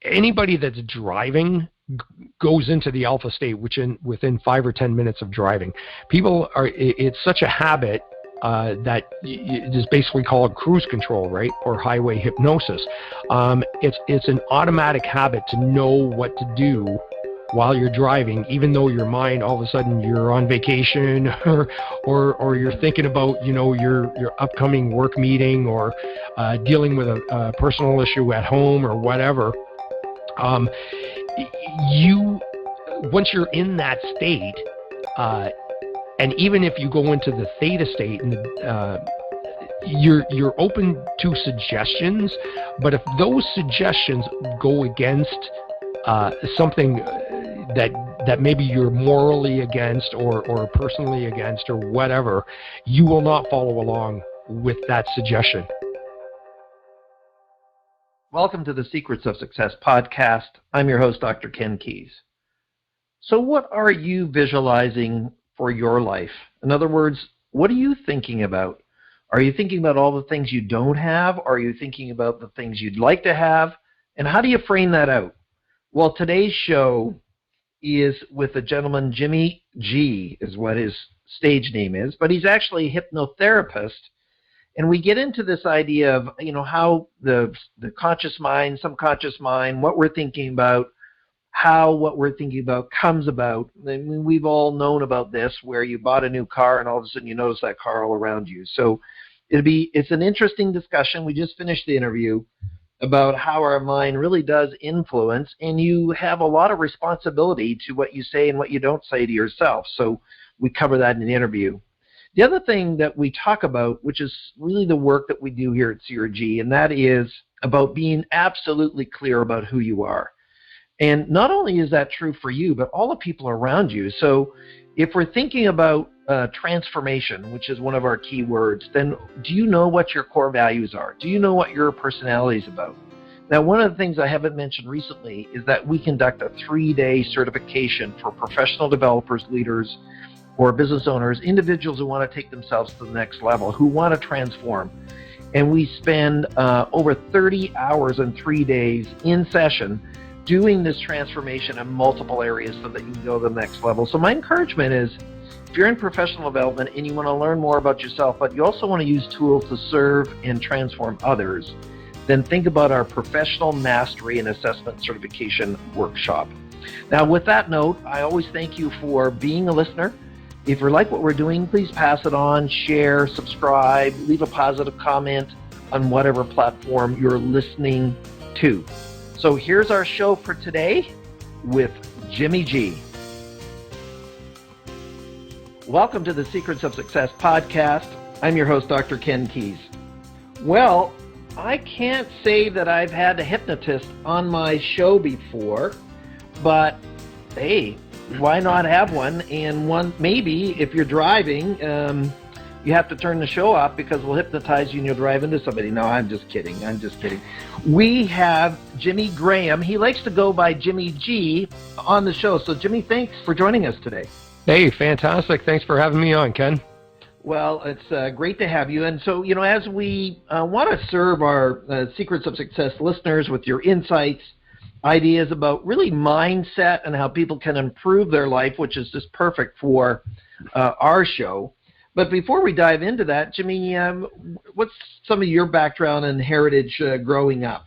anybody that's driving goes into the alpha state within 5 or 10 minutes of driving. It's such a habit that it is basically called cruise control, right, or highway hypnosis. It's an automatic habit to know what to do while you're driving, even though your mind, all of a sudden you're on vacation or you're thinking about, your upcoming work meeting or dealing with a personal issue at home or whatever. Once you're in that state, and even if you go into the theta state, and you're open to suggestions, but if those suggestions go against something that maybe you're morally against or personally against or whatever, you will not follow along with that suggestion. Welcome to the Secrets of Success podcast. I'm your host, Dr. Ken Keis. So what are you visualizing for your life? In other words, what are you thinking about? Are you thinking about all the things you don't have? Are you thinking about the things you'd like to have? And how do you frame that out? Well, today's show is with a gentleman, Jimmy G is what his stage name is, but he's actually a hypnotherapist. And we get into this idea of, how the conscious mind, subconscious mind, what we're thinking about, how what we're thinking about comes about. I mean, we've all known about this, where you bought a new car and all of a sudden you notice that car all around you. So it's an interesting discussion. We just finished the interview about how our mind really does influence, and you have a lot of responsibility to what you say and what you don't say to yourself. So we cover that in the interview. The other thing that we talk about, which is really the work that we do here at CRG, and that is about being absolutely clear about who you are. And not only is that true for you, but all the people around you. So if we're thinking about transformation, which is one of our key words, then do you know what your core values are? Do you know what your personality is about? Now, one of the things I haven't mentioned recently is that we conduct a 3-day certification for professional developers, leaders, or business owners, individuals who want to take themselves to the next level, who want to transform. And we spend over 30 hours and 3 days in session doing this transformation in multiple areas so that you can go to the next level. So my encouragement is, if you're in professional development and you want to learn more about yourself, but you also want to use tools to serve and transform others, then think about our Professional Mastery and Assessment Certification Workshop. Now, with that note, I always thank you for being a listener. If you like what we're doing, please pass it on, share, subscribe, leave a positive comment on whatever platform you're listening to. So here's our show for today with Jimmy G. Welcome to the Secrets of Success podcast. I'm your host, Dr. Ken Keis. Well, I can't say that I've had a hypnotist on my show before, but hey, why not have one? And one, maybe if you're driving, you have to turn the show off because we'll hypnotize you and you'll drive into somebody. No, I'm just kidding. We have Jimmy Graham. He likes to go by Jimmy G on the show. So Jimmy, thanks for joining us today. Hey, fantastic. Thanks for having me on, Ken. Well, it's great to have you. And so, as we want to serve our Secrets of Success listeners with your insights, ideas about really mindset and how people can improve their life, which is just perfect for our show. But before we dive into that, Jimmy, what's some of your background and heritage growing up?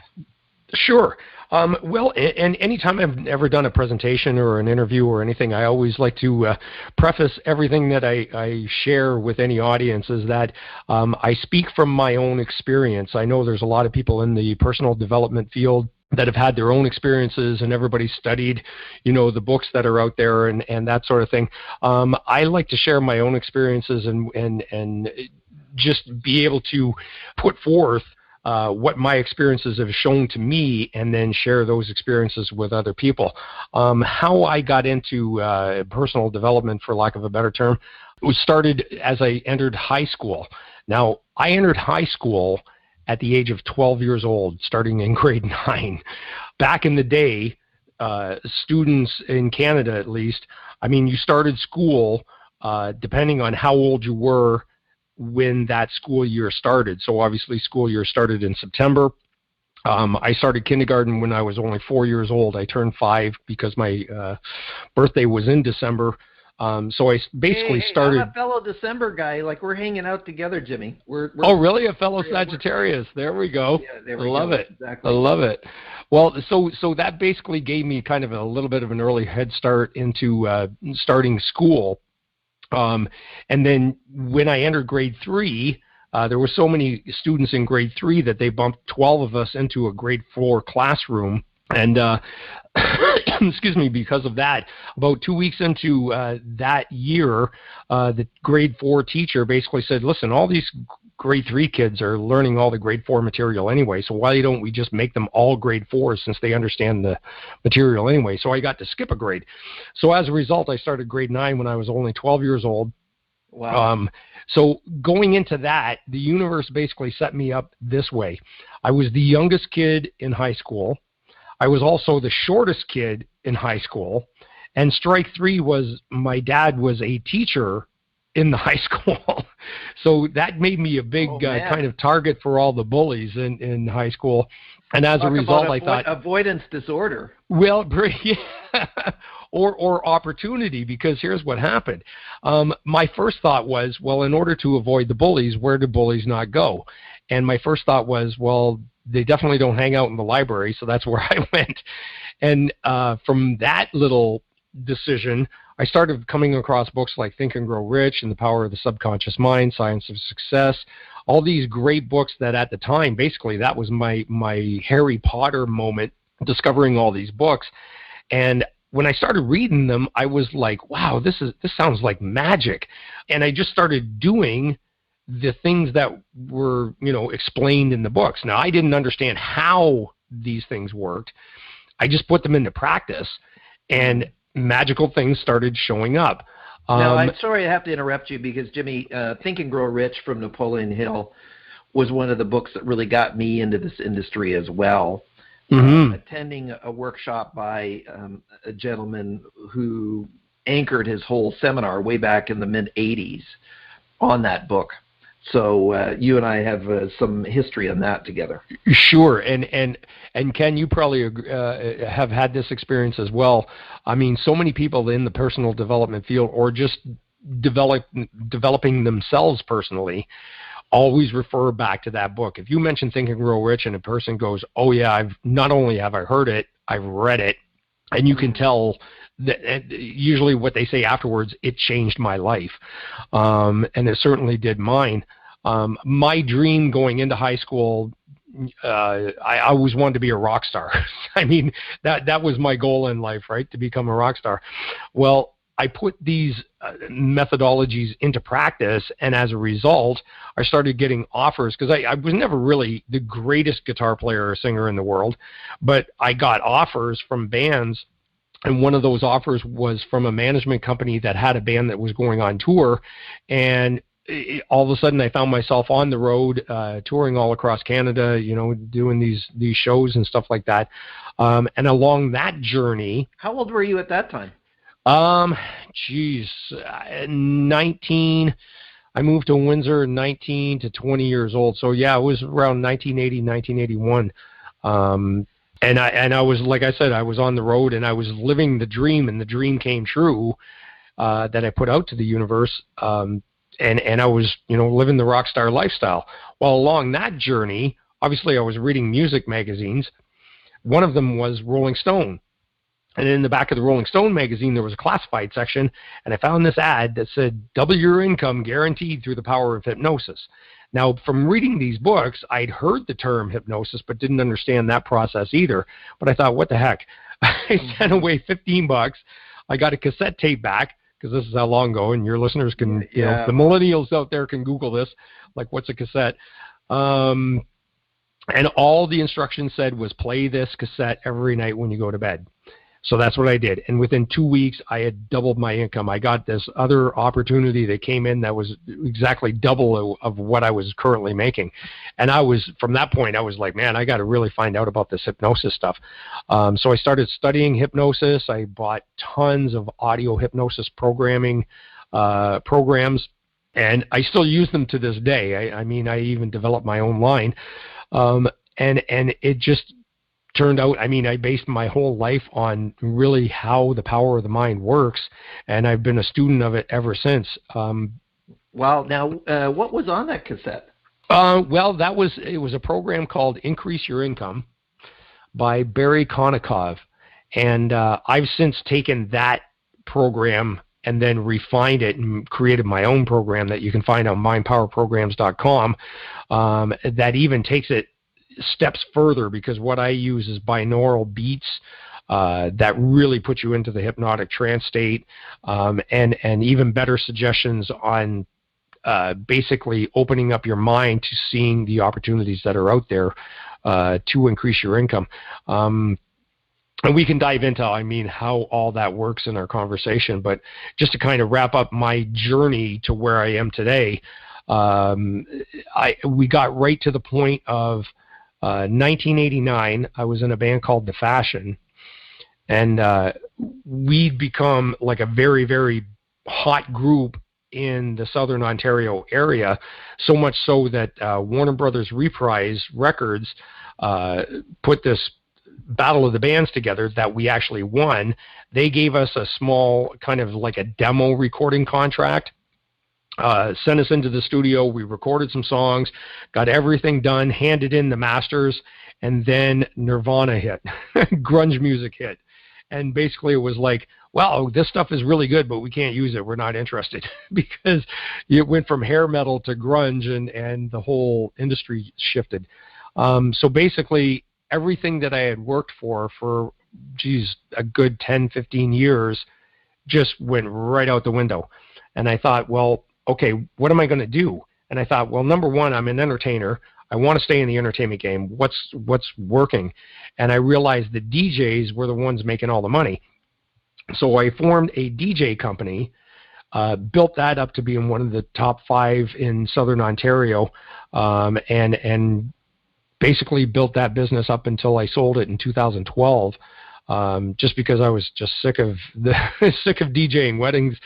Sure. Well, and anytime I've ever done a presentation or an interview or anything, I always like to preface everything that I share with any audience is that I speak from my own experience. I know there's a lot of people in the personal development field that have had their own experiences, and everybody studied, the books that are out there and that sort of thing. I like to share my own experiences and just be able to put forth what my experiences have shown to me, and then share those experiences with other people. How I got into personal development, for lack of a better term, was started as I entered high school. Now, I entered high school at the age of 12 years old, starting in grade 9. Back in the day, students in Canada at least, you started school depending on how old you were when that school year started. So obviously school year started in September. I started kindergarten when I was only 4 years old. I turned 5 because my birthday was in December. So I basically started. I'm a fellow December guy. Like, we're hanging out together, Jimmy. Oh, really? A fellow Sagittarius. There we go. Yeah, there we go. Love it. Exactly. I love it. Well, so that basically gave me kind of a little bit of an early head start into starting school. And then when I entered grade 3, there were so many students in grade 3 that they bumped 12 of us into a grade 4 classroom. And excuse me, because of that, about 2 weeks into that year, the grade 4 teacher basically said, listen, all these grade 3 kids are learning all the grade 4 material anyway, so why don't we just make them all grade 4s since they understand the material anyway? So I got to skip a grade. So as a result, I started grade 9 when I was only 12 years old. Wow. So going into that, the universe basically set me up this way. I was the youngest kid in high school. I was also the shortest kid in high school. And strike 3 was my dad was a teacher in the high school. So that made me a big kind of target for all the bullies in high school. And as a result, I thought... avoidance disorder. Well, yeah. Or opportunity, because here's what happened. My first thought was, well, in order to avoid the bullies, where do bullies not go? And my first thought was, well, they definitely don't hang out in the library, so that's where I went. And from that little decision, I started coming across books like Think and Grow Rich and The Power of the Subconscious Mind, Science of Success, all these great books that at the time, basically, that was my Harry Potter moment, discovering all these books. And when I started reading them, I was like, wow, this sounds like magic. And I just started doing the things that were, explained in the books. Now, I didn't understand how these things worked. I just put them into practice, and magical things started showing up. Now, I'm sorry I have to interrupt you because, Jimmy, Think and Grow Rich from Napoleon Hill was one of the books that really got me into this industry as well. Attending a workshop by a gentleman who anchored his whole seminar way back in the mid-'80s on that book. So you and I have some history on that together. Sure, and Ken, you probably have had this experience as well. I mean, so many people in the personal development field, or just developing themselves personally, always refer back to that book. If you mention Think and Grow Rich and a person goes, oh yeah, I've not only have I heard it, I've read it, and you can tell that usually what they say afterwards, it changed my life. And it certainly did mine. My dream going into high school, I always wanted to be a rock star. I mean, that was my goal in life, right? To become a rock star. Well, I put these methodologies into practice, and as a result, I started getting offers, because I was never really the greatest guitar player or singer in the world, but I got offers from bands, and one of those offers was from a management company that had a band that was going on tour, and all of a sudden I found myself on the road, touring all across Canada, doing these shows and stuff like that. And along that journey... How old were you at that time? 19. I moved to Windsor 19 to 20 years old. So yeah, it was around 1980, 1981. And I was, like I said, I was on the road and I was living the dream, and the dream came true, that I put out to the universe. And I was, living the rock star lifestyle. Well, along that journey, obviously I was reading music magazines. One of them was Rolling Stone. And in the back of the Rolling Stone magazine, there was a classified section, and I found this ad that said, double your income guaranteed through the power of hypnosis. Now, from reading these books, I'd heard the term hypnosis, but didn't understand that process either. But I thought, what the heck? I sent away $15. I got a cassette tape back, because this is how long ago, and your listeners can, the millennials out there can Google this, like, what's a cassette? And all the instructions said was play this cassette every night when you go to bed. So that's what I did. And within 2 weeks, I had doubled my income. I got this other opportunity that came in that was exactly double of what I was currently making. And from that point, I was like, man, I got to really find out about this hypnosis stuff. So I started studying hypnosis. I bought tons of audio hypnosis programs, and I still use them to this day. I mean, I even developed my own line. and it just turned out, I mean, I based my whole life on really how the power of the mind works, and I've been a student of it ever since. Wow. Now, what was on that cassette? Well, it was a program called Increase Your Income by Barry Konikoff, and I've since taken that program and then refined it and created my own program that you can find on mindpowerprograms.com, that even takes it steps further, because what I use is binaural beats that really put you into the hypnotic trance state, and even better suggestions on basically opening up your mind to seeing the opportunities that are out there to increase your income. And we can dive into, I mean, how all that works in our conversation. But just to kind of wrap up my journey to where I am today, we got right to the point of 1989. I was in a band called The Fashion, and we'd become like a very, very hot group in the Southern Ontario area, so much so that Warner Brothers Reprise Records put this Battle of the Bands together that we actually won. They gave us a small kind of like a demo recording contract, sent us into the studio. We recorded some songs, got everything done, handed in the masters, and then Nirvana hit, grunge music hit. And basically it was like, wow, this stuff is really good, but we can't use it. We're not interested, because it went from hair metal to grunge, and the whole industry shifted. So basically everything that I had worked for a good 10, 15 years just went right out the window. And I thought, well, okay, what am I going to do? And I thought, well, number one, I'm an entertainer. I want to stay in the entertainment game. What's working? And I realized the DJs were the ones making all the money. So I formed a DJ company, built that up to being one of the top 5 in Southern Ontario, and basically built that business up until I sold it in 2012, just because I was just sick of DJing weddings.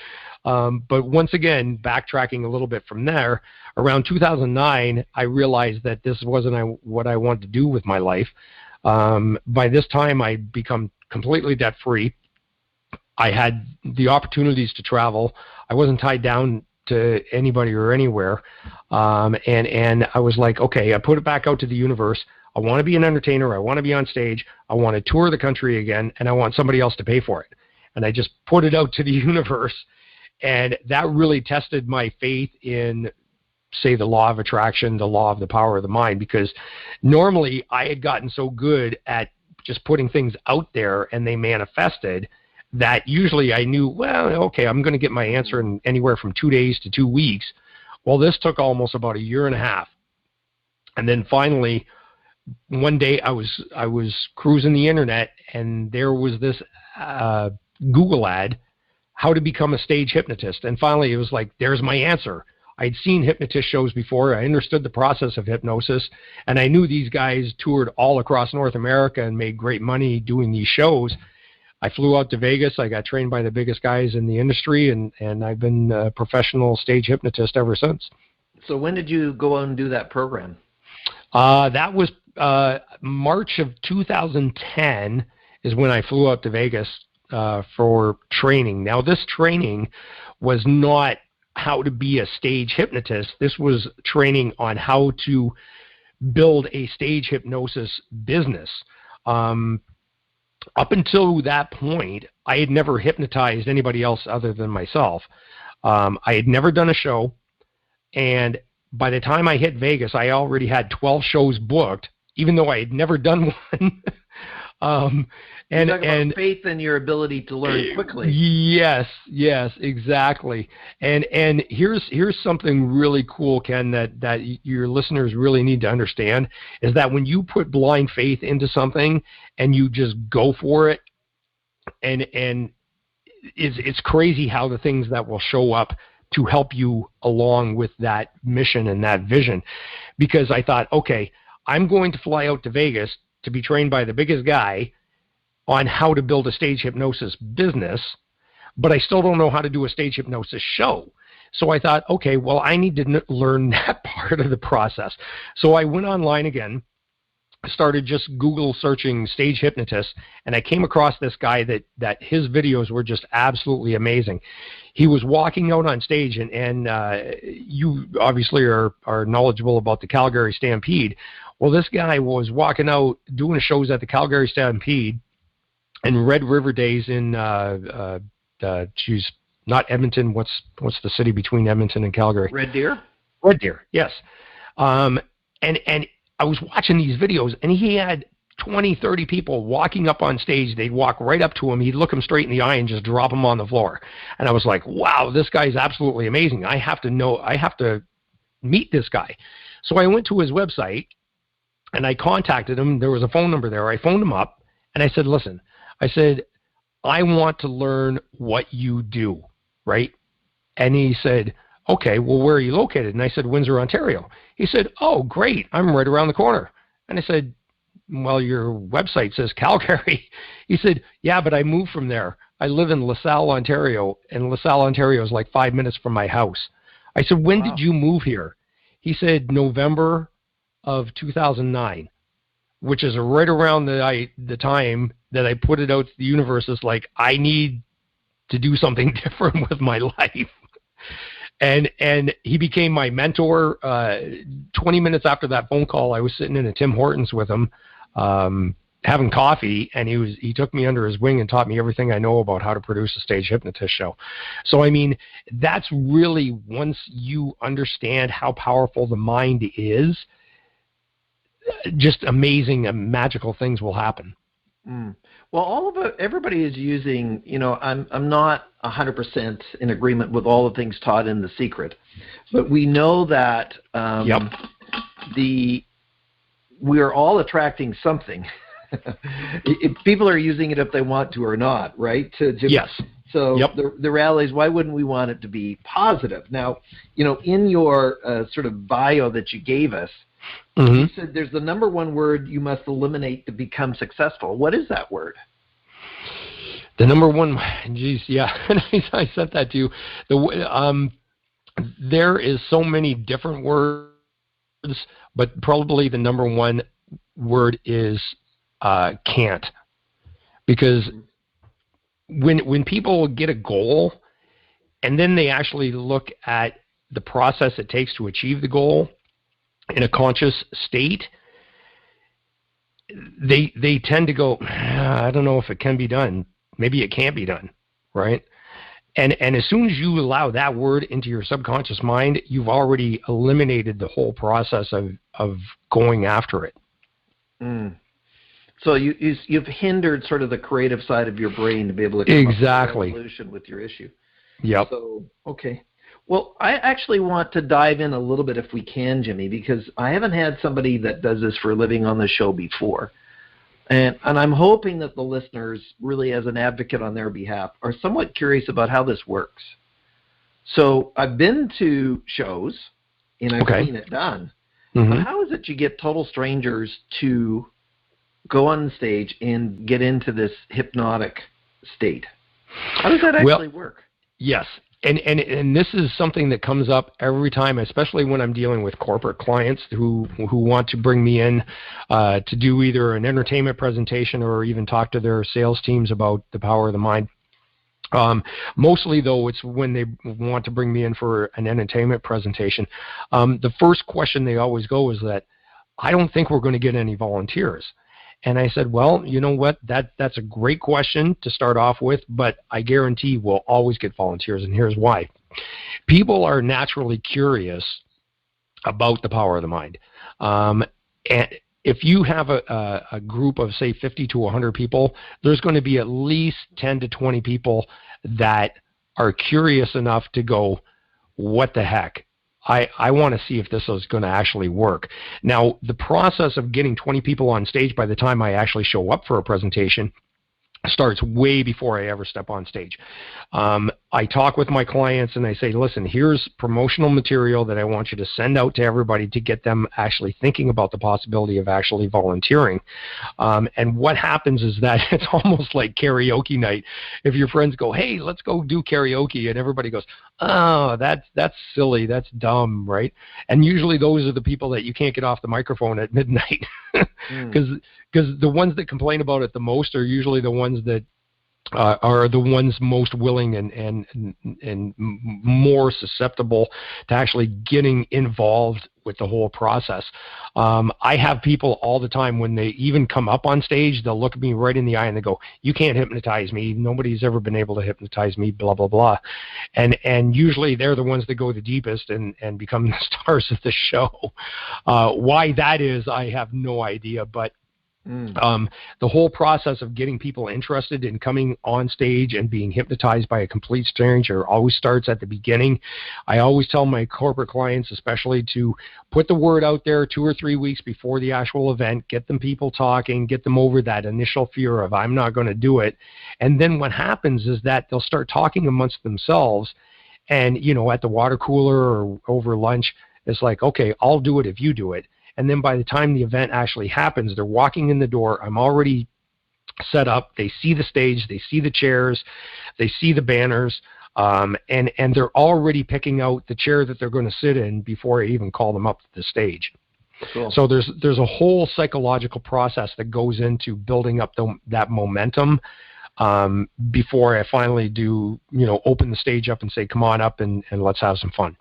But once again, backtracking a little bit from there, around 2009, I realized that this wasn't what I wanted to do with my life. By this time, I'd become completely debt-free. I had the opportunities to travel. I wasn't tied down to anybody or anywhere. And I was like, okay, I put it back out to the universe. I want to be an entertainer. I want to be on stage. I want to tour the country again, and I want somebody else to pay for it. And I just put it out to the universe. And that really tested my faith in, say, the law of attraction, the law of the power of the mind, because normally I had gotten so good at just putting things out there and they manifested that usually I knew, well, okay, I'm going to get my answer in anywhere from 2 days to 2 weeks. Well, this took almost about a year and a half. And then finally, one day I was cruising the internet, and there was this Google ad, how to become a stage hypnotist. And finally it was like, there's my answer. I'd seen hypnotist shows before. I understood the process of hypnosis, and I knew these guys toured all across North America and made great money doing these shows. I flew out to Vegas. I got trained by the biggest guys in the industry, and I've been a professional stage hypnotist ever since. So when did you go out and do that program? That was March of 2010 is when I flew out to Vegas for training. Now, this training was not how to be a stage hypnotist. This was training on how to build a stage hypnosis business. Up until that point, I had never hypnotized anybody else other than myself. I had never done a show, and by the time I hit Vegas, I already had 12 shows booked, even though I had never done one. You talk about faith in your ability to learn quickly. Yes, exactly. And here's something really cool, Ken, that your listeners really need to understand, is that when you put blind faith into something and you just go for it, and it's crazy how the things that will show up to help you along with that mission and that vision. Because I thought, okay, I'm going to fly out to Vegas to be trained by the biggest guy on how to build a stage hypnosis business, but I still don't know how to do a stage hypnosis show. So I thought, okay, well, I need to learn that part of the process. So I went online again, started just Google searching stage hypnotist, and I came across this guy that his videos were just absolutely amazing. He was walking out on stage, and you obviously are knowledgeable about the Calgary Stampede. Well, this guy was walking out doing shows at the Calgary Stampede and Red River Days in not Edmonton. What's the city between Edmonton and Calgary? Red Deer. Red Deer, yes. And I was watching these videos, and he had 20, 30 people walking up on stage. They'd walk right up to him. He'd look them straight in the eye and just drop them on the floor. And I was like, wow, this guy's absolutely amazing. I have to meet this guy. So I went to his website, and I contacted him. There was a phone number there. I phoned him up, and I said, listen, I want to learn what you do, right? And he said, okay, well, where are you located? And I said, Windsor, Ontario. He said, oh, great, I'm right around the corner. And I said, well, your website says Calgary. He said, yeah, but I moved from there. I live in LaSalle, Ontario, and LaSalle, Ontario is like 5 minutes from my house. I said, when did you move here? He said, November of 2009, which is right around the time that I put it out to the universe. It's like, I need to do something different with my life. And he became my mentor. 20 minutes after that phone call, I was sitting in a Tim Hortons with him, having coffee, and he took me under his wing and taught me everything I know about how to produce a stage hypnotist show. So, I mean, that's really, once you understand how powerful the mind is, just amazing and magical things will happen. Mm. Well, everybody is using, I'm not 100% in agreement with all the things taught in The Secret, but we know that we are all attracting something. If people are using it if they want to or not, right? Yes. So the reality is, why wouldn't we want it to be positive? Now, in your sort of bio that you gave us, you said there's the number one word you must eliminate to become successful. What is that word? The number one, geez, yeah, I sent that to you. There is so many different words, but probably the number one word is can't. Because when people get a goal and then they actually look at the process it takes to achieve the goal in a conscious state, they tend to go, I don't know if it can be done. Maybe it can't be done, right? And as soon as you allow that word into your subconscious mind, you've already eliminated the whole process of going after it. Mm. So you've hindered sort of the creative side of your brain to be able to come up with a resolution with your issue. Yep. So, okay. Well, I actually want to dive in a little bit if we can, Jimmy, because I haven't had somebody that does this for a living on the show before. And I'm hoping that the listeners, really as an advocate on their behalf, are somewhat curious about how this works. So I've been to shows, and I've seen it done. But how is it you get total strangers to go on stage and get into this hypnotic state? How does that actually work? Yes. And this is something that comes up every time, especially when I'm dealing with corporate clients who want to bring me in to do either an entertainment presentation or even talk to their sales teams about the power of the mind. Mostly, though, it's when they want to bring me in for an entertainment presentation. The first question they always go is that, I don't think we're going to get any volunteers. And I said, well, you know what, that's a great question to start off with, but I guarantee we'll always get volunteers, and here's why. People are naturally curious about the power of the mind. And if you have a group of, say, 50 to 100 people, there's going to be at least 10 to 20 people that are curious enough to go, what the heck? I want to see if this is going to actually work. Now, the process of getting 20 people on stage by the time I actually show up for a presentation starts way before I ever step on stage. I talk with my clients and I say, listen, here's promotional material that I want you to send out to everybody to get them actually thinking about the possibility of actually volunteering. And what happens is that it's almost like karaoke night. If your friends go, hey, let's go do karaoke, and everybody goes, oh, that's silly, that's dumb, right? And usually those are the people that you can't get off the microphone at midnight, because the ones that complain about it the most are usually the ones that are the ones most willing and more susceptible to actually getting involved with the whole process. I have people all the time, when they even come up on stage, they'll look at me right in the eye and they go, you can't hypnotize me. Nobody's ever been able to hypnotize me, blah, blah, blah. And usually they're the ones that go the deepest and become the stars of the show. Why that is, I have no idea, but the whole process of getting people interested in coming on stage and being hypnotized by a complete stranger always starts at the beginning. I always tell my corporate clients, especially, to put the word out there 2 or 3 weeks before the actual event, get them people talking, get them over that initial fear of I'm not going to do it. And then what happens is that they'll start talking amongst themselves, and, you know, at the water cooler or over lunch, it's like, okay, I'll do it if you do it. And then by the time the event actually happens, they're walking in the door. I'm already set up. They see the stage. They see the chairs. They see the banners. And they're already picking out the chair that they're going to sit in before I even call them up to the stage. Cool. So there's a whole psychological process that goes into building up that momentum before I finally do, you know, open the stage up and say, come on up and let's have some fun.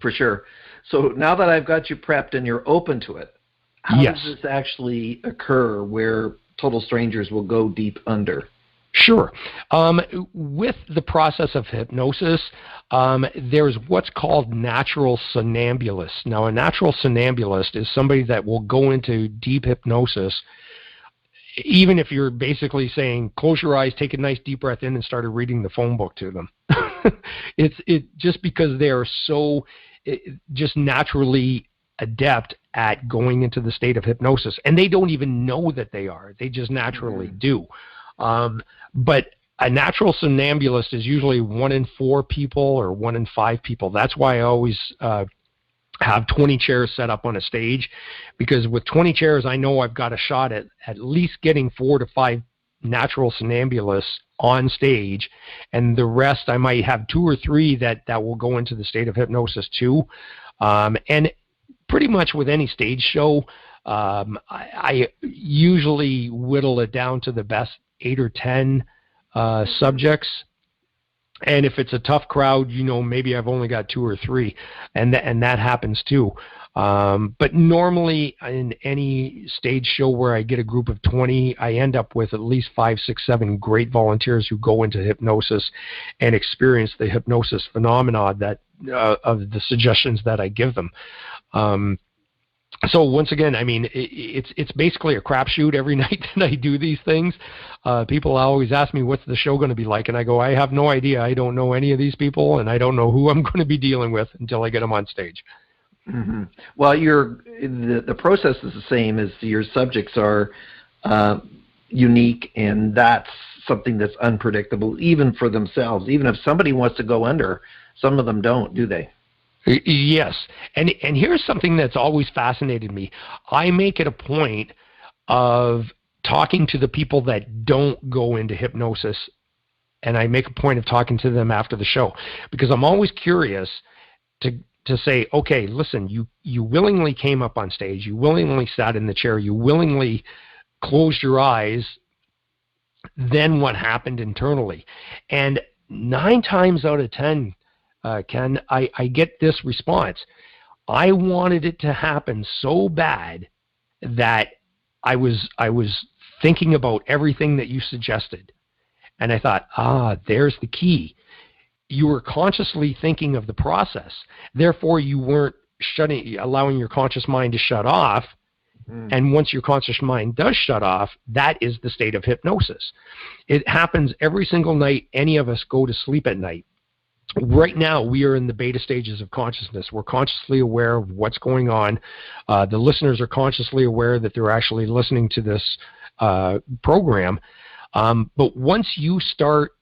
For sure. So now that I've got you prepped and you're open to it, how does this actually occur where total strangers will go deep under? Sure. With the process of hypnosis, there's what's called natural somnambulists. Now, a natural somnambulist is somebody that will go into deep hypnosis, even if you're basically saying, close your eyes, take a nice deep breath in, and started reading the phone book to them. It's just because they are so just naturally adept at going into the state of hypnosis, and they don't even know that they are. They just naturally do. But a natural somnambulist is usually 1 in 4 people or 1 in 5 people. That's why I always have 20 chairs set up on a stage, because with 20 chairs, I know I've got a shot at least getting 4 to 5 natural somnambulists on stage, and the rest I might have 2 or 3 that will go into the state of hypnosis too. And pretty much with any stage show, I usually whittle it down to the best 8 or 10 subjects. And if it's a tough crowd, you know, maybe I've only got 2 or 3, and that happens too. But normally in any stage show where I get a group of 20, I end up with at least 5, 6, 7 great volunteers who go into hypnosis and experience the hypnosis phenomena that of the suggestions that I give them. So once again, I mean, it's basically a crapshoot every night that I do these things. People always ask me, what's the show going to be like? And I go, I have no idea. I don't know any of these people, and I don't know who I'm going to be dealing with until I get them on stage. Mm-hmm. Well, the process is the same, as your subjects are unique, and that's something that's unpredictable, even for themselves. Even if somebody wants to go under, some of them don't, do they? Yes. And here's something that's always fascinated me. I make it a point of talking to the people that don't go into hypnosis, and I make a point of talking to them after the show, because I'm always curious to say, okay, listen, you willingly came up on stage, you willingly sat in the chair, you willingly closed your eyes, then what happened internally? And 9 times out of 10, Ken, I get this response. I wanted it to happen so bad that I was thinking about everything that you suggested. And I thought, there's the key. You were consciously thinking of the process. Therefore, you weren't allowing your conscious mind to shut off. And once your conscious mind does shut off, that is the state of hypnosis. It happens every single night any of us go to sleep at night. Right now, we are in the beta stages of consciousness. We're consciously aware of what's going on. The listeners are consciously aware that they're actually listening to this program. But once you start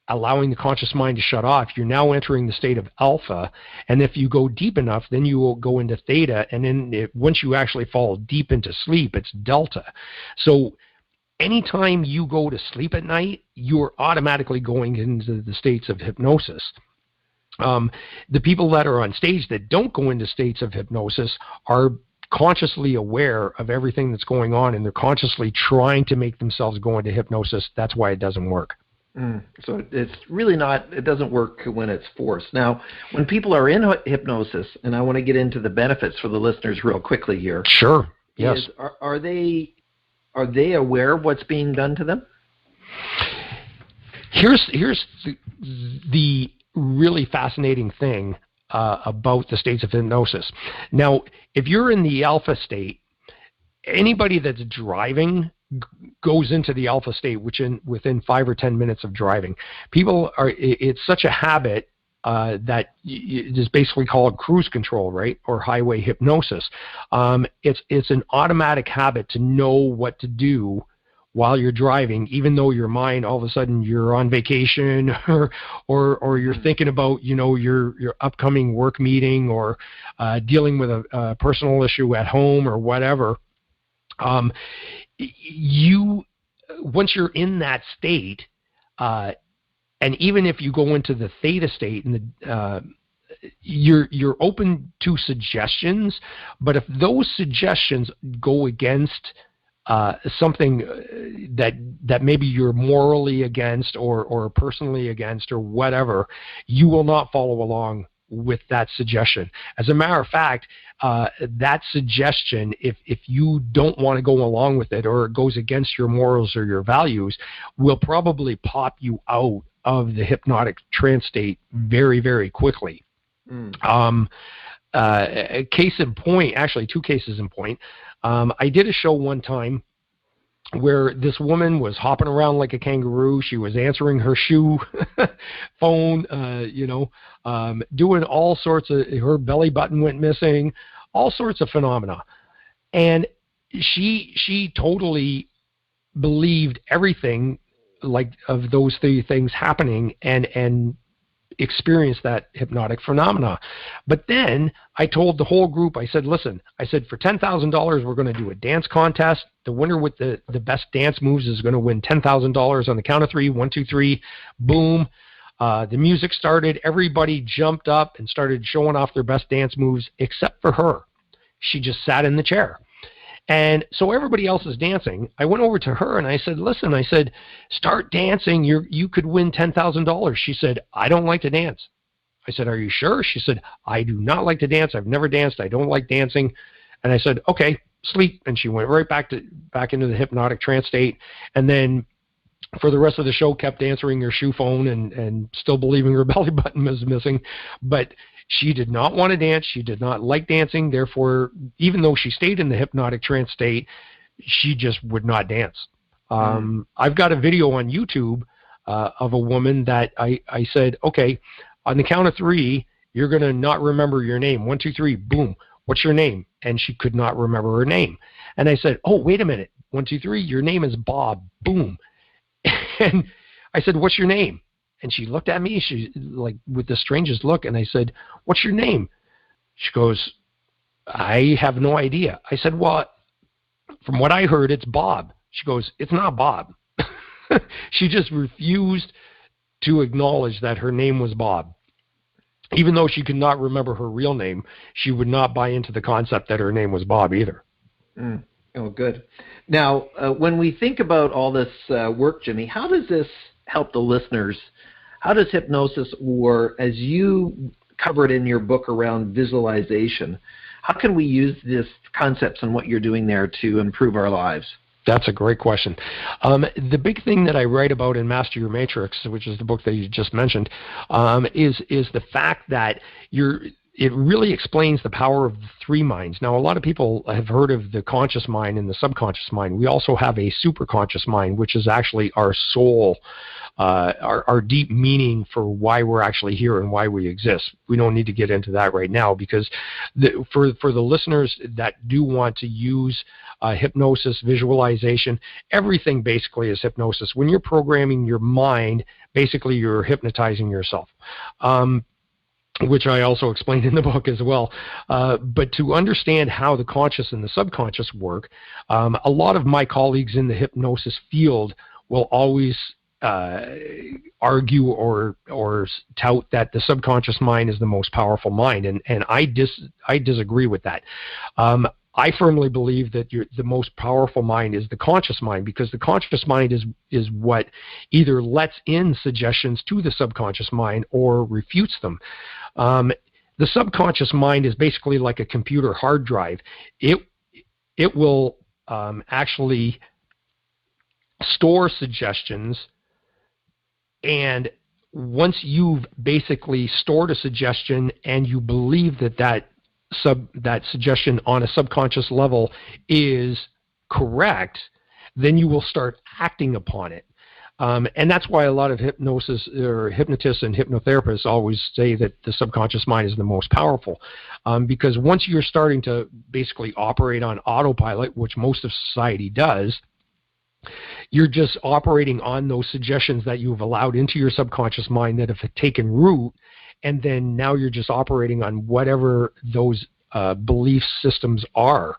allowing the conscious mind to shut off, you're now entering the state of alpha. And if you go deep enough, then you will go into theta. And then once you actually fall deep into sleep, it's delta. So anytime you go to sleep at night, you're automatically going into the states of hypnosis. The people that are on stage that don't go into states of hypnosis are consciously aware of everything that's going on, and they're consciously trying to make themselves go into hypnosis. That's why it doesn't work. So it's really not, it doesn't work when it's forced. Now, when people are in hypnosis, and I want to get into the benefits for the listeners real quickly here. Sure, yes. Are they aware of what's being done to them? Here's the really fascinating thing about the states of hypnosis. Now, if you're in the alpha state, anybody that's driving goes into the alpha state within 5 or 10 minutes of driving. It's such a habit that it is basically called cruise control, right? Or highway hypnosis. It's an automatic habit to know what to do while you're driving, even though your mind, all of a sudden you're on vacation or you're thinking about, your upcoming work meeting or dealing with a personal issue at home or whatever. Once you're in that state, and even if you go into the theta state, you're open to suggestions, but if those suggestions go against something that maybe you're morally against or personally against or whatever, you will not follow along with that suggestion. As a matter of fact, that suggestion, if you don't want to go along with it or it goes against your morals or your values, will probably pop you out of the hypnotic trance state very, very quickly. A case in point, actually 2 cases in point. I did a show one time where this woman was hopping around like a kangaroo. She was answering her shoe phone, doing all sorts of, her belly button went missing, all sorts of phenomena. And she totally believed everything of those 3 things happening and experienced that hypnotic phenomena. But then I told the whole group, I said, listen, for $10,000, we're going to do a dance contest. The winner with the best dance moves is going to win $10,000 on the count of 3. 1, 2, 3, boom. The music started. Everybody jumped up and started showing off their best dance moves except for her. She just sat in the chair. And so everybody else is dancing. I went over to her and I said, listen, start dancing. You could win $10,000. She said, I don't like to dance. I said, are you sure? She said, I do not like to dance. I've never danced. I don't like dancing. And I said, okay, sleep. And she went right back into the hypnotic trance state. And then for the rest of the show, kept answering her shoe phone and still believing her belly button was missing. But she did not want to dance. She did not like dancing. Therefore, even though she stayed in the hypnotic trance state, she just would not dance. I've got a video on YouTube of a woman that I said, okay, on the count of 3, you're going to not remember your name. 1, 2, 3, boom. What's your name? And she could not remember her name. And I said, oh, wait a minute. 1, 2, 3, your name is Bob. Boom. And I said, what's your name? And she looked at me, with the strangest look, and I said, what's your name? She goes, I have no idea. I said, well, from what I heard, it's Bob. She goes, it's not Bob. She just refused to acknowledge that her name was Bob. Even though she could not remember her real name, she would not buy into the concept that her name was Bob either. Oh, good. Now, when we think about all this work, Jimmy, how does this help the listeners? How does hypnosis, or as you covered in your book around visualization, how can we use these concepts and what you're doing there to improve our lives? That's a great question. The big thing that I write about in Master Your Matrix, which is the book that you just mentioned, is the fact that it really explains the power of the three minds. Now, a lot of people have heard of the conscious mind and the subconscious mind. We also have a superconscious mind, which is actually our soul, our deep meaning for why we're actually here and why we exist. We don't need to get into that right now, because for the listeners that do want to use hypnosis, visualization, everything basically is hypnosis. When you're programming your mind, basically you're hypnotizing yourself. Which I also explained in the book as well. But to understand how the conscious and the subconscious work, a lot of my colleagues in the hypnosis field will always argue or tout that the subconscious mind is the most powerful mind, and I disagree with that. I firmly believe that the most powerful mind is the conscious mind, because the conscious mind is what either lets in suggestions to the subconscious mind or refutes them. The subconscious mind is basically like a computer hard drive. It will actually store suggestions, and once you've basically stored a suggestion and you believe that suggestion on a subconscious level is correct, then you will start acting upon it. And that's why a lot of hypnosis or hypnotists and hypnotherapists always say that the subconscious mind is the most powerful, because once you're starting to basically operate on autopilot, which most of society does, you're just operating on those suggestions that you've allowed into your subconscious mind that have taken root, and then now you're just operating on whatever those belief systems are.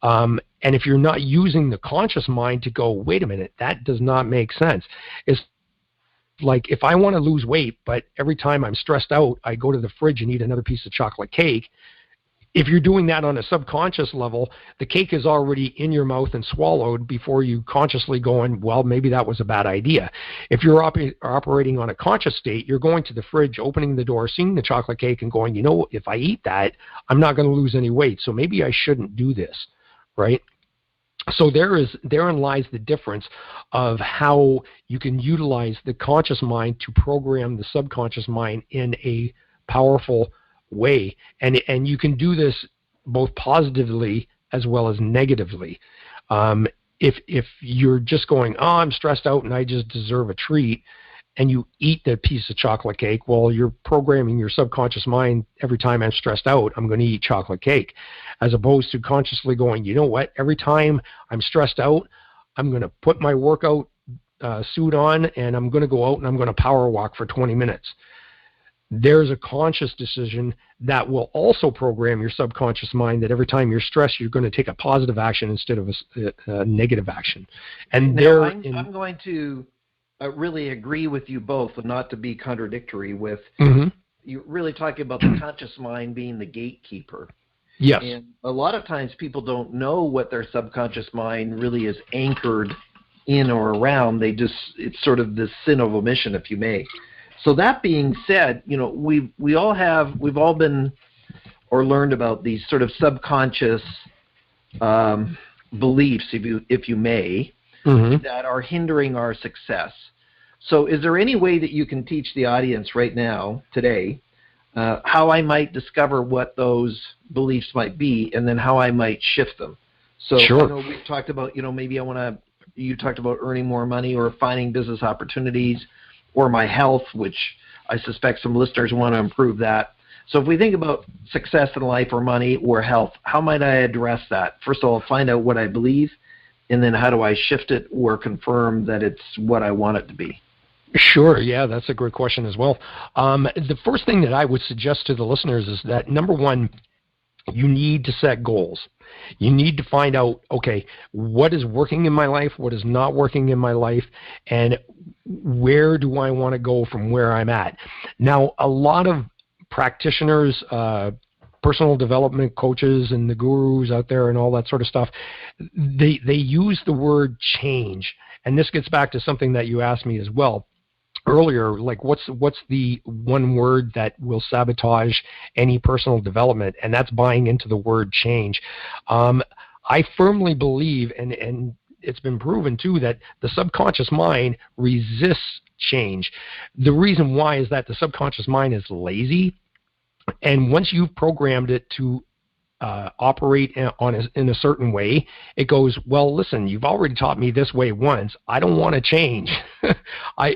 And if you're not using the conscious mind to go, wait a minute, that does not make sense. It's like if I want to lose weight, but every time I'm stressed out, I go to the fridge and eat another piece of chocolate cake. If you're doing that on a subconscious level, the cake is already in your mouth and swallowed before you consciously going, well, maybe that was a bad idea. If you're operating on a conscious state, you're going to the fridge, opening the door, seeing the chocolate cake and going, if I eat that, I'm not going to lose any weight, so maybe I shouldn't do this, right? So therein lies the difference of how you can utilize the conscious mind to program the subconscious mind in a powerful way, and you can do this both positively as well as negatively. If you're just going, oh, I'm stressed out and I just deserve a treat, and you eat that piece of chocolate cake, well, you're programming your subconscious mind, every time I'm stressed out, I'm going to eat chocolate cake, as opposed to consciously going, you know what, every time I'm stressed out, I'm going to put my workout suit on and I'm going to go out and I'm going to power walk for 20 minutes. There's a conscious decision that will also program your subconscious mind that every time you're stressed, you're going to take a positive action instead of a negative action. And now, I'm going to really agree with you both, and not to be contradictory with you're really talking about the conscious mind being the gatekeeper. Yes. And a lot of times people don't know what their subconscious mind really is anchored in or around. It's sort of this sin of omission, if you may. So that being said, we've all been or learned about these sort of subconscious beliefs, if you may, that are hindering our success. So is there any way that you can teach the audience right now, today, how I might discover what those beliefs might be, and then how I might shift them? So sure. We've talked about, maybe you talked about earning more money or finding business opportunities, or my health, which I suspect some listeners want to improve that. So if we think about success in life or money or health, how might I address that? First of all, find out what I believe, and then how do I shift it or confirm that it's what I want it to be? Sure. Yeah, that's a great question as well. The first thing that I would suggest to the listeners is that, number one, you need to set goals. You need to find out, okay, what is working in my life, what is not working in my life, and where do I want to go from where I'm at. Now, a lot of practitioners, personal development coaches and the gurus out there and all that sort of stuff, they use the word change. And this gets back to something that you asked me as well earlier, like what's the one word that will sabotage any personal development, and that's buying into the word change. I firmly believe, and it's been proven too, that the subconscious mind resists change. The reason why is that the subconscious mind is lazy. And once you've programmed it to operate in a certain way, it goes, well, listen, you've already taught me this way once. I don't want to change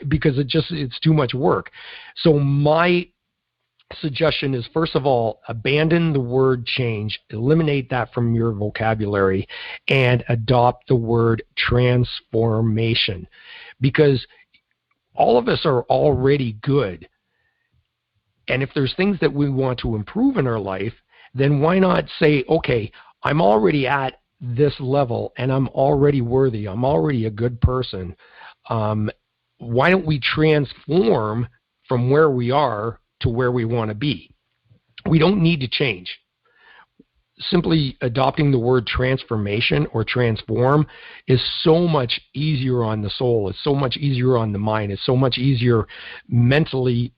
because it's too much work. So my suggestion is, first of all, abandon the word change, eliminate that from your vocabulary, and adopt the word transformation, because all of us are already good. And if there's things that we want to improve in our life, then why not say, okay, I'm already at this level and I'm already worthy. I'm already a good person. Why don't we transform from where we are to where we want to be? We don't need to change. Simply adopting the word transformation or transform is so much easier on the soul. It's so much easier on the mind. It's so much easier mentally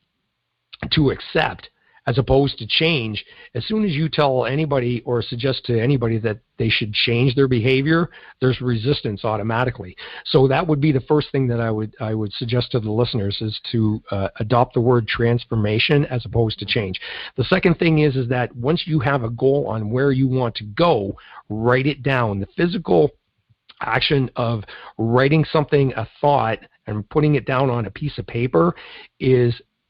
to accept, as opposed to change. As soon as you tell anybody or suggest to anybody that they should change their behavior, there's resistance automatically. So that would be the first thing that I would suggest to the listeners, is to adopt the word transformation as opposed to change. The second thing is that once you have a goal on where you want to go, write it down. The physical action of writing something, a thought, and putting it down on a piece of paper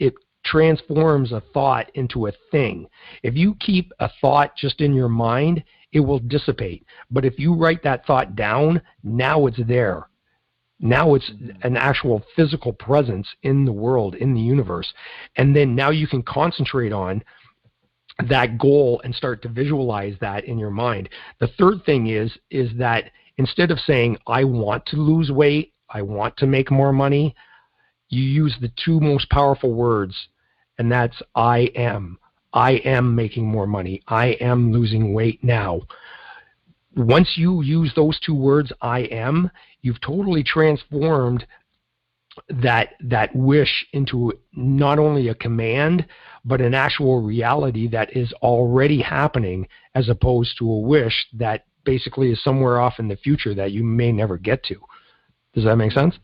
it transforms a thought into a thing. If you keep a thought just in your mind, it will dissipate. But if you write that thought down, now it's there. Now it's an actual physical presence in the world, in the universe. And then now you can concentrate on that goal and start to visualize that in your mind. The third thing is that instead of saying, I want to lose weight, I want to make more money, you use the two most powerful words, and that's I am. I am making more money. I am losing weight now. Once you use those two words, I am, you've totally transformed that wish into not only a command, but an actual reality that is already happening, as opposed to a wish that basically is somewhere off in the future that you may never get to. Does that make sense?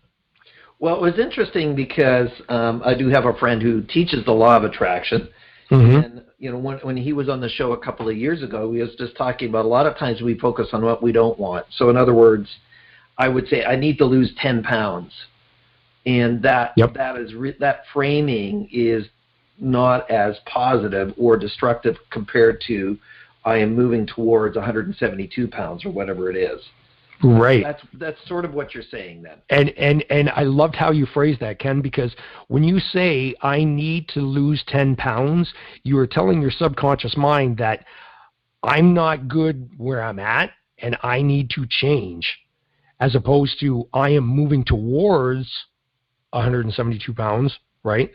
Well, it was interesting because I do have a friend who teaches the law of attraction. Mm-hmm. And when he was on the show a couple of years ago, he was just talking about a lot of times we focus on what we don't want. So in other words, I would say I need to lose 10 pounds. And that framing is not as positive or destructive compared to I am moving towards 172 pounds or whatever it is. Right. That's sort of what you're saying then. And I loved how you phrased that, Ken, because when you say I need to lose 10 pounds, you are telling your subconscious mind that I'm not good where I'm at and I need to change, as opposed to I am moving towards 172 pounds, right?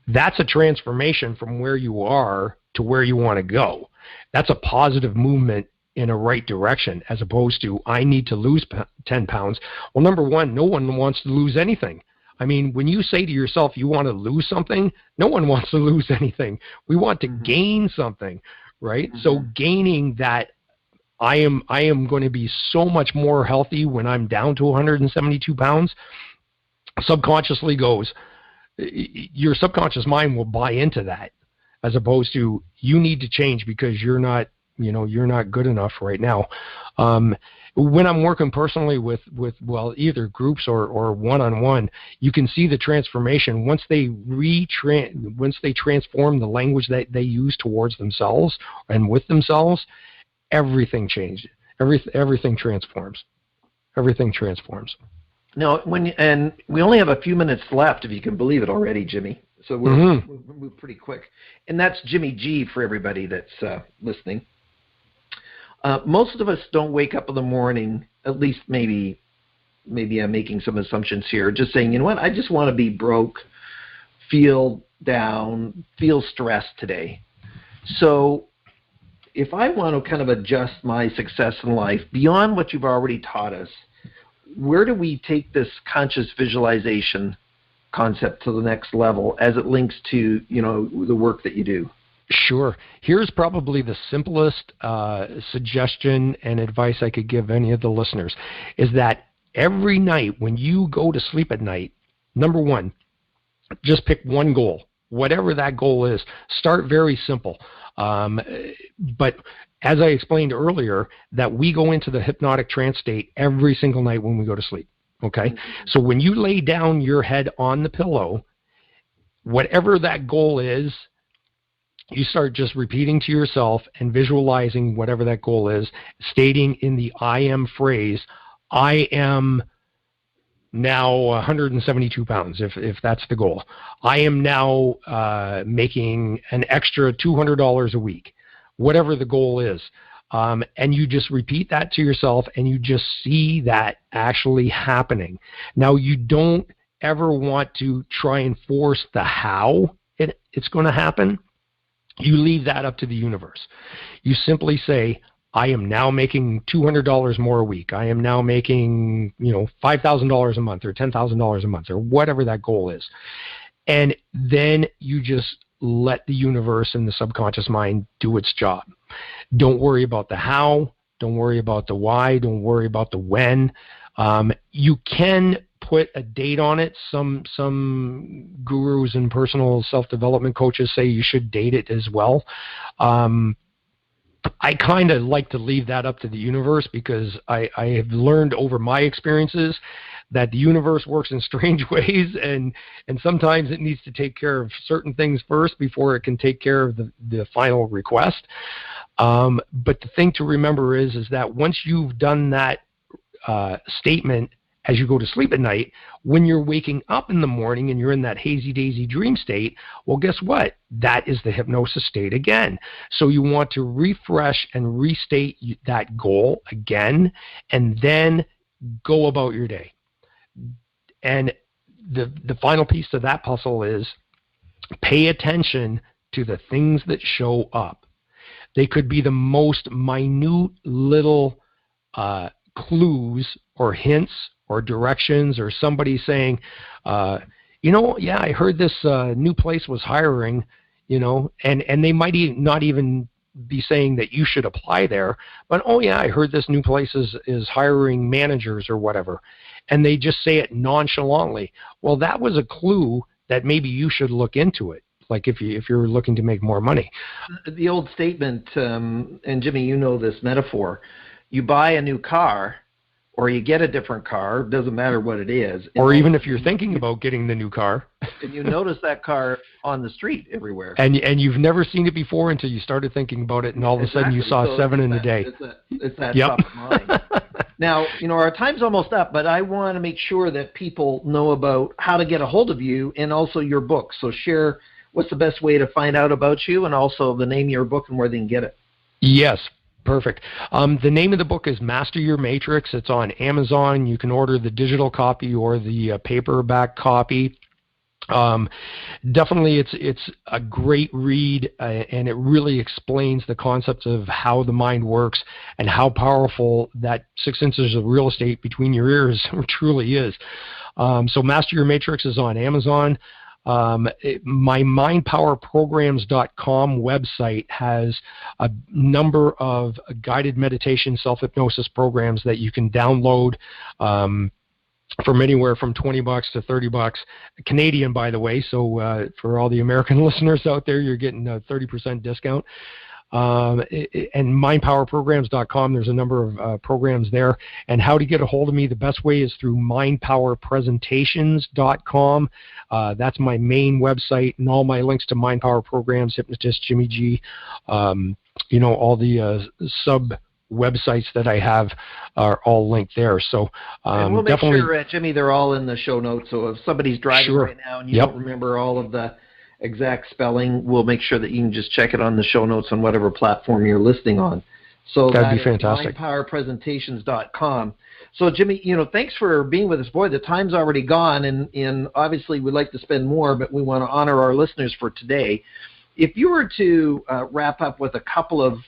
That's a transformation from where you are to where you want to go. That's a positive movement in a right direction, as opposed to I need to lose 10 pounds. Well, number one, no one wants to lose anything. I mean, when you say to yourself you want to lose something, no one wants to lose anything. We want to gain something, right? So gaining that I am going to be so much more healthy when I'm down to 172 pounds, subconsciously goes, your subconscious mind will buy into that, as opposed to you need to change because you're not good enough right now. When I'm working personally with either groups or one-on-one, you can see the transformation once they transform the language that they use towards themselves and with themselves. Everything changed. Everything transforms. Everything transforms. Now, and we only have a few minutes left, if you can believe it already, Jimmy. So we'll move pretty quick. And that's Jimmy G for everybody that's listening. Most of us don't wake up in the morning, at least maybe I'm making some assumptions here, just saying, you know what, I just want to be broke, feel down, feel stressed today. So if I want to kind of adjust my success in life beyond what you've already taught us, where do we take this conscious visualization concept to the next level as it links to, the work that you do? Sure. Here's probably the simplest suggestion and advice I could give any of the listeners, is that every night when you go to sleep at night, number one, just pick one goal. whatever that goal is. Start very simple. But as I explained earlier, that we go into the hypnotic trance state every single night when we go to sleep. Okay? So when you lay down your head on the pillow, whatever that goal is, you start just repeating to yourself and visualizing whatever that goal is, stating in the I am phrase, I am now 172 pounds, if that's the goal. I am now making an extra $200 a week, whatever the goal is. And you just repeat that to yourself, and you just see that actually happening. Now, you don't ever want to try and force the how it's going to happen. You leave that up to the universe. You simply say, I am now making $200 more a week. I am now making, $5,000 a month or $10,000 a month or whatever that goal is. And then you just let the universe and the subconscious mind do its job. Don't worry about the how. Don't worry about the why. Don't worry about the when. You can put a date on it. Some gurus and personal self-development coaches say you should date it as well. I kind of like to leave that up to the universe, because I have learned over my experiences that the universe works in strange ways, and sometimes it needs to take care of certain things first before it can take care of the final request. But the thing to remember is that once you've done that statement as you go to sleep at night, when you're waking up in the morning and you're in that hazy daisy dream state, well, guess what? That is the hypnosis state again. So you want to refresh and restate that goal again, and then go about your day. And the final piece to that puzzle is pay attention to the things that show up. They could be the most minute little clues or hints or directions, or somebody saying, yeah, I heard this new place was hiring, and they might not even be saying that you should apply there, but, oh yeah, I heard this new place is hiring managers or whatever. And they just say it nonchalantly. Well, that was a clue that maybe you should look into it. Like if you're looking to make more money. The old statement, and Jimmy, you know this metaphor, you buy a new car, or you get a different car, doesn't matter what it is. Or even if you're thinking about getting the new car. And you notice that car on the street everywhere. And you've never seen it before until you started thinking about it, and all of a sudden you saw 7 in a day. It's that top of mind. Now, our time's almost up, but I want to make sure that people know about how to get a hold of you and also your book. So share what's the best way to find out about you, and also the name of your book and where they can get it. Yes. Perfect. The name of the book is Master Your Matrix. It's on Amazon. You can order the digital copy or the paperback copy. Definitely, it's a great read, and it really explains the concepts of how the mind works and how powerful that 6 inches of real estate between your ears truly is. So Master Your Matrix is on Amazon. My MindPowerPrograms.com website has a number of guided meditation self-hypnosis programs that you can download from anywhere from $20 to $30, Canadian, by the way. So for all the American listeners out there, you're getting a 30% discount. And MindPowerPrograms.com, there's a number of programs there. And how to get a hold of me, the best way is through MindPowerPresentations.com. That's my main website, and all my links to MindPower Programs, Hypnotist, Jimmy G, all the sub websites that I have are all linked there. So and we'll make sure, Jimmy, they're all in the show notes. So if somebody's driving right now and you don't remember all of the exact spelling, we'll make sure that you can just check it on the show notes on whatever platform you're listening on. So that'd be fantastic. MindPowerPresentations.com. So Jimmy, thanks for being with us. Boy, the time's already gone, and obviously we'd like to spend more, but we want to honor our listeners for today. If you were to wrap up with a couple of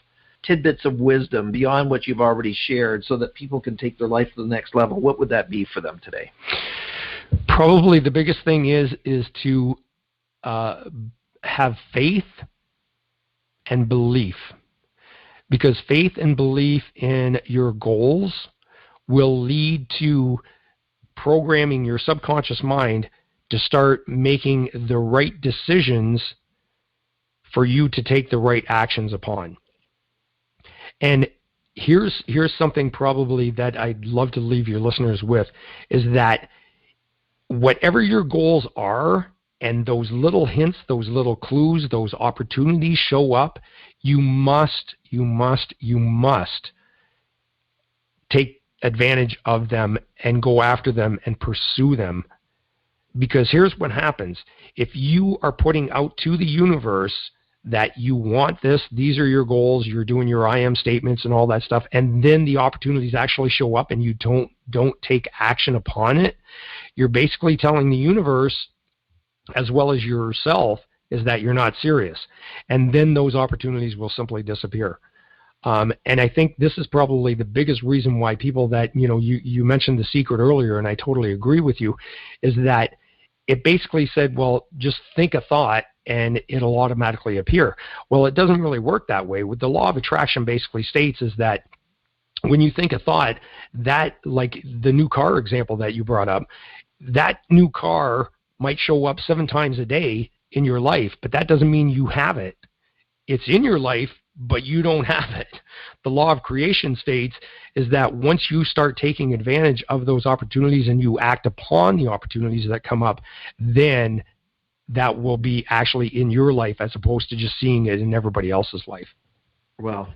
tidbits of wisdom beyond what you've already shared so that people can take their life to the next level, what would that be for them today? Probably the biggest thing is to have faith and belief, because faith and belief in your goals will lead to programming your subconscious mind to start making the right decisions for you to take the right actions upon. And here's something probably that I'd love to leave your listeners with, is that whatever your goals are, and those little hints, those little clues, those opportunities show up, you must take advantage of them and go after them and pursue them. Because here's what happens. If you are putting out to the universe that you want this, these are your goals, you're doing your I am statements and all that stuff, and then the opportunities actually show up and you don't take action upon it, you're basically telling the universe, as well as yourself, is that you're not serious. And then those opportunities will simply disappear. And I think this is probably the biggest reason why people that, you mentioned The Secret earlier, and I totally agree with you, is that it basically said, well, just think a thought and it'll automatically appear. Well, it doesn't really work that way. What the law of attraction basically states is that when you think a thought, that, like the new car example that you brought up, that new car might show up 7 times a day in your life, but that doesn't mean you have it. It's in your life, but you don't have it. The law of creation states is that once you start taking advantage of those opportunities and you act upon the opportunities that come up, then that will be actually in your life as opposed to just seeing it in everybody else's life. Well,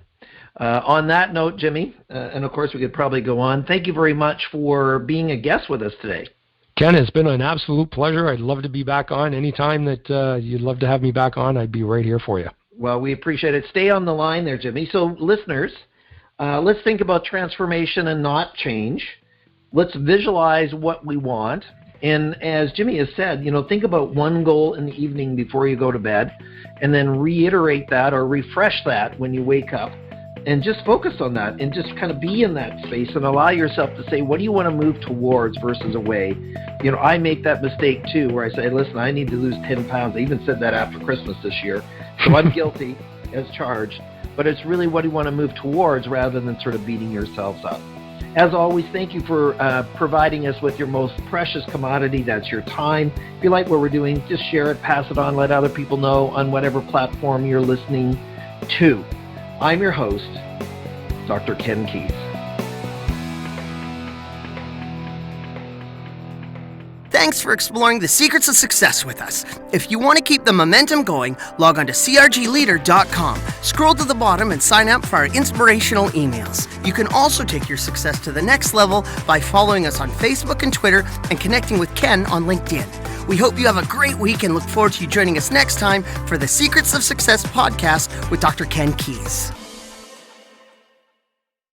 on that note, Jimmy, and of course we could probably go on, thank you very much for being a guest with us today. Ken, it's been an absolute pleasure. I'd love to be back on. Anytime that you'd love to have me back on, I'd be right here for you. Well, we appreciate it. Stay on the line there, Jimmy. So listeners, let's think about transformation and not change. Let's visualize what we want. And as Jimmy has said, think about one goal in the evening before you go to bed, and then reiterate that or refresh that when you wake up. And just focus on that and just kind of be in that space and allow yourself to say, what do you want to move towards versus away? I make that mistake too, where I say, listen, I need to lose 10 pounds. I even said that after Christmas this year. So I'm guilty as charged. But it's really what do you want to move towards rather than sort of beating yourselves up. As always, thank you for providing us with your most precious commodity. That's your time. If you like what we're doing, just share it, pass it on, let other people know on whatever platform you're listening to. I'm your host, Dr. Ken Keis. Thanks for exploring the secrets of success with us. If you want to keep the momentum going, log on to crgleader.com. Scroll to the bottom and sign up for our inspirational emails. You can also take your success to the next level by following us on Facebook and Twitter and connecting with Ken on LinkedIn. We hope you have a great week and look forward to you joining us next time for the Secrets of Success podcast with Dr. Ken Keis.